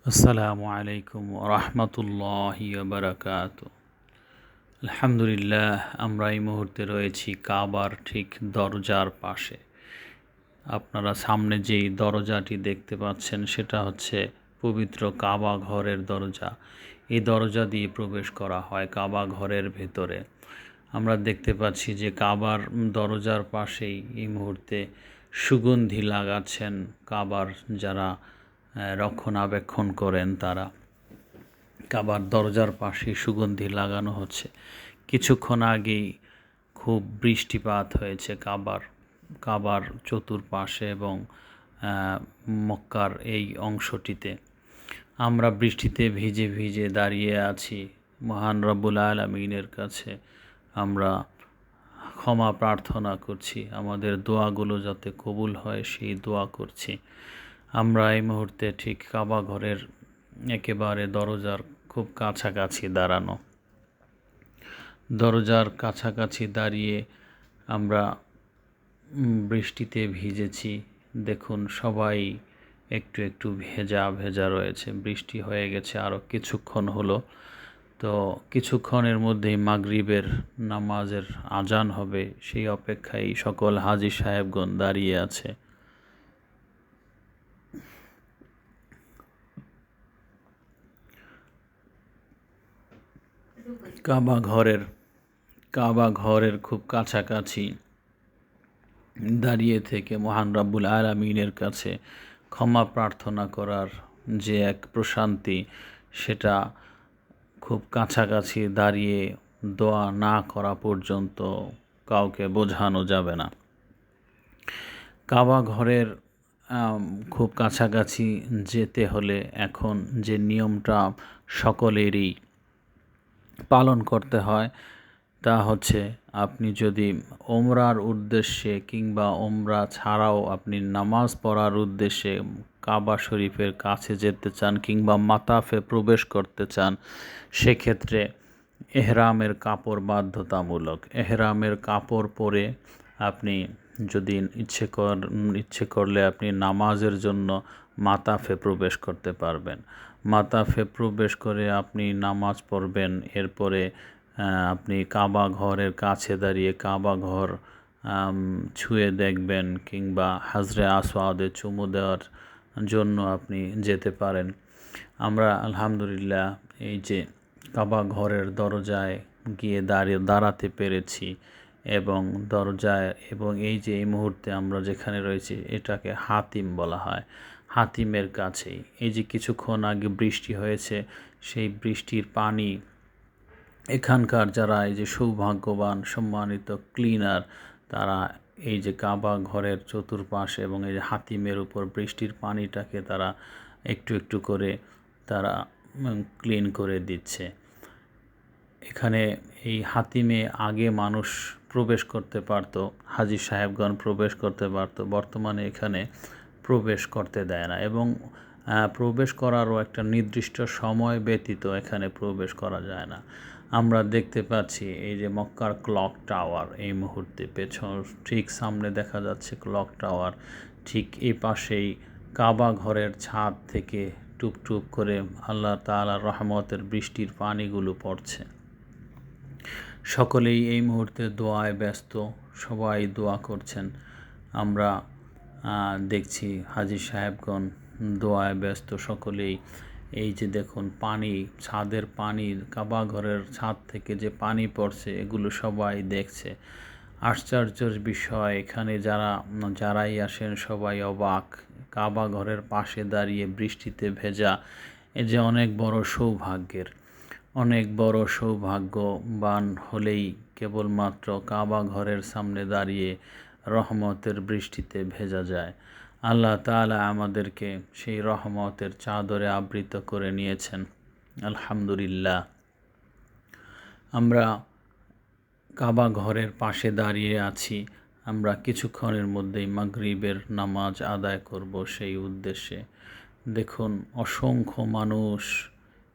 আসসালামু আলাইকুম রহমতুল্লাহি বারাকাতু। আলহামদুলিল্লাহ, আমরা এই মুহূর্তে রয়েছি কাবার ঠিক দরজার পাশে। আপনারা সামনে যেই দরজাটি দেখতে পাচ্ছেন সেটা হচ্ছে পবিত্র কাবা ঘরের দরজা। এই দরজা দিয়ে প্রবেশ করা হয় কাবা ঘরের ভেতরে। আমরা দেখতে পাচ্ছি যে কাবার দরজার পাশেই এই মুহূর্তে সুগন্ধি লাগাচ্ছেন কাবার যারা রক্ষণাবেক্ষণ করেন তারা। কাবার দরজার পাশে সুগন্ধি লাগানো হচ্ছে। কিছুক্ষণ আগেই খুব বৃষ্টিপাত হয়েছে কাবার চতুর্পাশে এবং মক্কার এই অংশটিতে। আমরা বৃষ্টিতে ভিজে ভিজে দাঁড়িয়ে আছি। মহান রব্বুল আলামিনের কাছে আমরা ক্ষমা প্রার্থনা করছি, আমাদের দোয়াগুলো যাতে কবুল হয় সেই দোয়া করছি। আমরা এই মুহূর্তে ঠিক কাবা ঘরের একেবারে দরজার খুব কাছাকাছি দাঁড়ানো। দরজার কাছাকাছি দাঁড়িয়ে আমরা বৃষ্টিতে ভিজেছি। দেখুন, সবাই একটু একটু ভেজা ভেজা রয়েছে। বৃষ্টি হয়ে গেছে আরও কিছুক্ষণ হলো, তো কিছুক্ষণের মধ্যেই মাগরিবের নামাজের আজান হবে, সেই অপেক্ষায় সকল হাজী সাহেবগণ দাঁড়িয়ে আছে। কাবা ঘরের খুব কাছাকাছি দাঁড়িয়ে থেকে মহান রব্বুল আলামিনের কাছে ক্ষমা প্রার্থনা করার যে এক প্রশান্তি, সেটা খুব কাছাকাছি দাঁড়িয়ে দোয়া না করা পর্যন্ত কাউকে বোঝানো যাবে না। কাবা ঘরের খুব কাছাকাছি যেতে হলে এখন যে নিয়মটা সকলেরই পালন করতে হয় তা হচ্ছে, আপনি যদি ওমরার উদ্দেশ্যে কিংবা ওমরা ছাড়াও আপনি নামাজ পড়ার উদ্দেশ্যে কাবা শরীফের কাছে যেতে চান কিংবা মাতাফে প্রবেশ করতে চান, সেক্ষেত্রে এহরামের কাপড় বাধ্যতামূলক। এহরামের কাপড় পরে আপনি যদি ইচ্ছে করলে আপনি নামাজের জন্য মাতাফে প্রবেশ করতে পারবেন। মাতাফে প্রবেশ করে আপনি নামাজ পড়বেন। এরপরে আপনি কাবা ঘরের কাছে দাঁড়িয়ে কাবা ঘর ছুঁয়ে দেখবেন কিংবা হাজরে আসওয়াদে চুমু দেওয়ার জন্য আপনি যেতে পারেন। আমরা আলহামদুলিল্লাহ এই যে কাবা ঘরের দরজায় গিয়ে দাঁড়াতে পেরেছি এবং এই যে এই মুহূর্তে আমরা যেখানে রয়েছি এটাকে হাতিম বলা হয়। হাতিমের কাছেই এই যে কিছুক্ষণ আগে বৃষ্টি হয়েছে, সেই বৃষ্টির পানি এখানকার যারা এই যে সৌভাগ্যবান সম্মানিত ক্লিনার, তারা এই যে কাবা ঘরের চতুর্পাশে এবং এই যে হাতিমের উপর বৃষ্টির পানিটাকে তারা একটু একটু করে তারা ক্লিন করে দিচ্ছে। এখানে এই হাতিমে আগে মানুষ প্রবেশ করতে পারত, হাজী সাহেবগণ প্রবেশ করতে পারত। বর্তমানে এখানে প্রবেশ করতে দেয় না এবং প্রবেশ করারও একটা নির্দিষ্ট সময় ব্যতীত এখানে প্রবেশ করা যায় না। আমরা দেখতে পাচ্ছি এই যে মক্কার ক্লক টাওয়ার, এই মুহূর্তে পেছন ঠিক সামনে দেখা যাচ্ছে ক্লক টাওয়ার। ঠিক এই পাশেই কাবা ঘরের ছাদ থেকে টুপ টুপ করে আল্লাহ তাআলার রহমতের বৃষ্টির পানিগুলো পড়ছে। সকলেই এই মুহূর্তে দোয়ায় ব্যস্ত, সবাই দোয়া করছেন। আমরা দেখছি হাজী সাহেবগণ দোয়ায় ব্যস্ত সকলেই। এই যে দেখুন পানি, ছাদের পানি, কাবা ঘরের ছাদ থেকে যে পানি পড়ছে এগুলো সবাই দেখছে। আশ্চর্যের বিষয়, এখানে যারাই আসেন সবাই অবাক। কাবা ঘরের পাশে দাঁড়িয়ে বৃষ্টিতে ভেজা এ যে অনেক বড় সৌভাগ্যবান হলেই কেবলমাত্র কাবা ঘরের সামনে দাঁড়িয়ে রহমতের বৃষ্টিতে ভেজা যায়। আল্লাহ তাআলা আমাদেরকে সেই রহমতের চাদরে আবৃত করে নিয়েছেন, আলহামদুলিল্লাহ। আমরা কাবা ঘরের পাশে দাঁড়িয়ে আছি। আমরা কিছুক্ষণের মধ্যেই মাগরিবের নামাজ আদায় করব সেই উদ্দেশ্যে। দেখুন, অসংখ্য মানুষ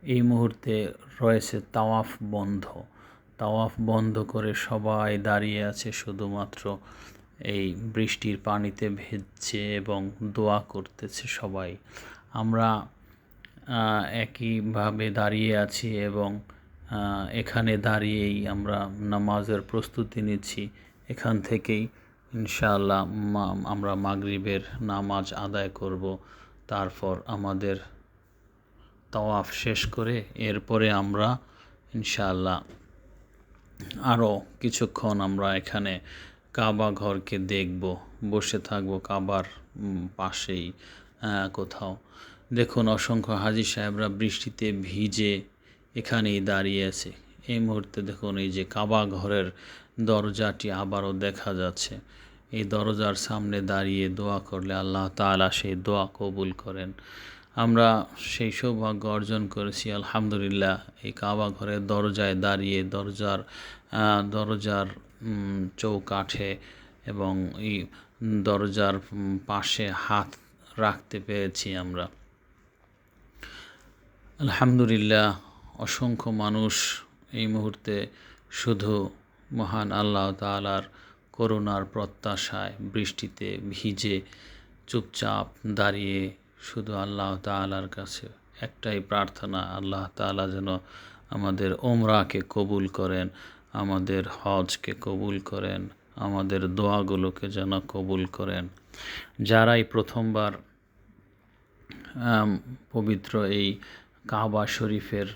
এই মুহূর্তে রয়েছে তাওয়াফ বন্ধ করে সবাই দাঁড়িয়ে আছে শুধুমাত্র এই বৃষ্টির পানিতে ভিজছে এবং দোয়া করতেছে সবাই। আমরা একইভাবে দাঁড়িয়ে আছি এবং এখানে দাঁড়িয়েই আমরা নামাজের প্রস্তুতি নিচ্ছি। এখান থেকেই ইনশাআল্লাহ আমরা মাগরিবের নামাজ আদায় করব। তারপর আমাদের তাওয়াফ শেষ করে এরপরে আমরা ইনশাআল্লাহ আরও কিছুক্ষণ আমরা এখানে কাবা ঘরকে দেখব, বসে থাকব কাবার পাশেই কোথাও। দেখুন অসংখ্য হাজী সাহেবরা বৃষ্টিতে ভিজে এখানেই দাঁড়িয়ে আছে। এই মুহূর্তে দেখুন এই যে কাবা ঘরের দরজাটি আবারও দেখা যাচ্ছে। এই দরজার সামনে দাঁড়িয়ে দোয়া করলে আল্লাহ তাআলা সেই দোয়া কবুল করেন। আমরা সেই সৌভাগ্য অর্জন করেছি আলহামদুলিল্লাহ। এই কাবা ঘরের দরজায় দাঁড়িয়ে দরজার চৌকাঠে এবং এই দরজার পাশে হাত রাখতে পেরেছি আমরা। আলহামদুলিল্লাহ। অসংখ্য মানুষ এই মুহূর্তে শুধু মহান আল্লাহ তাআলার করুণার প্রত্যাশায় বৃষ্টিতে ভিজে চুপচাপ দাঁড়িয়ে শুধু আল্লাহ তাআলার কাছে একটাই প্রার্থনা, আল্লাহ তাআলা যেন আমাদের ওমরাকে কবুল করেন, আমাদের হজকে কবুল করেন, আমাদের দোয়াগুলোকে যেন কবুল করেন। যারাই প্রথমবার পবিত্র এই কাবা শরীফের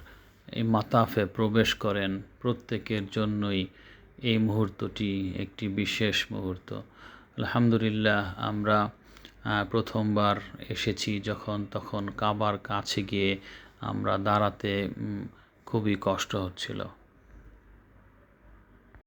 এই মাতাফে প্রবেশ করেন, প্রত্যেকের জন্যই এই মুহূর্তটি একটি বিশেষ মুহূর্ত। আলহামদুলিল্লাহ। আমরা প্রথমবার এসেছি তখন কাবার কাছে গিয়ে আমরা দাঁড়াতে খুবই কষ্ট হচ্ছিল।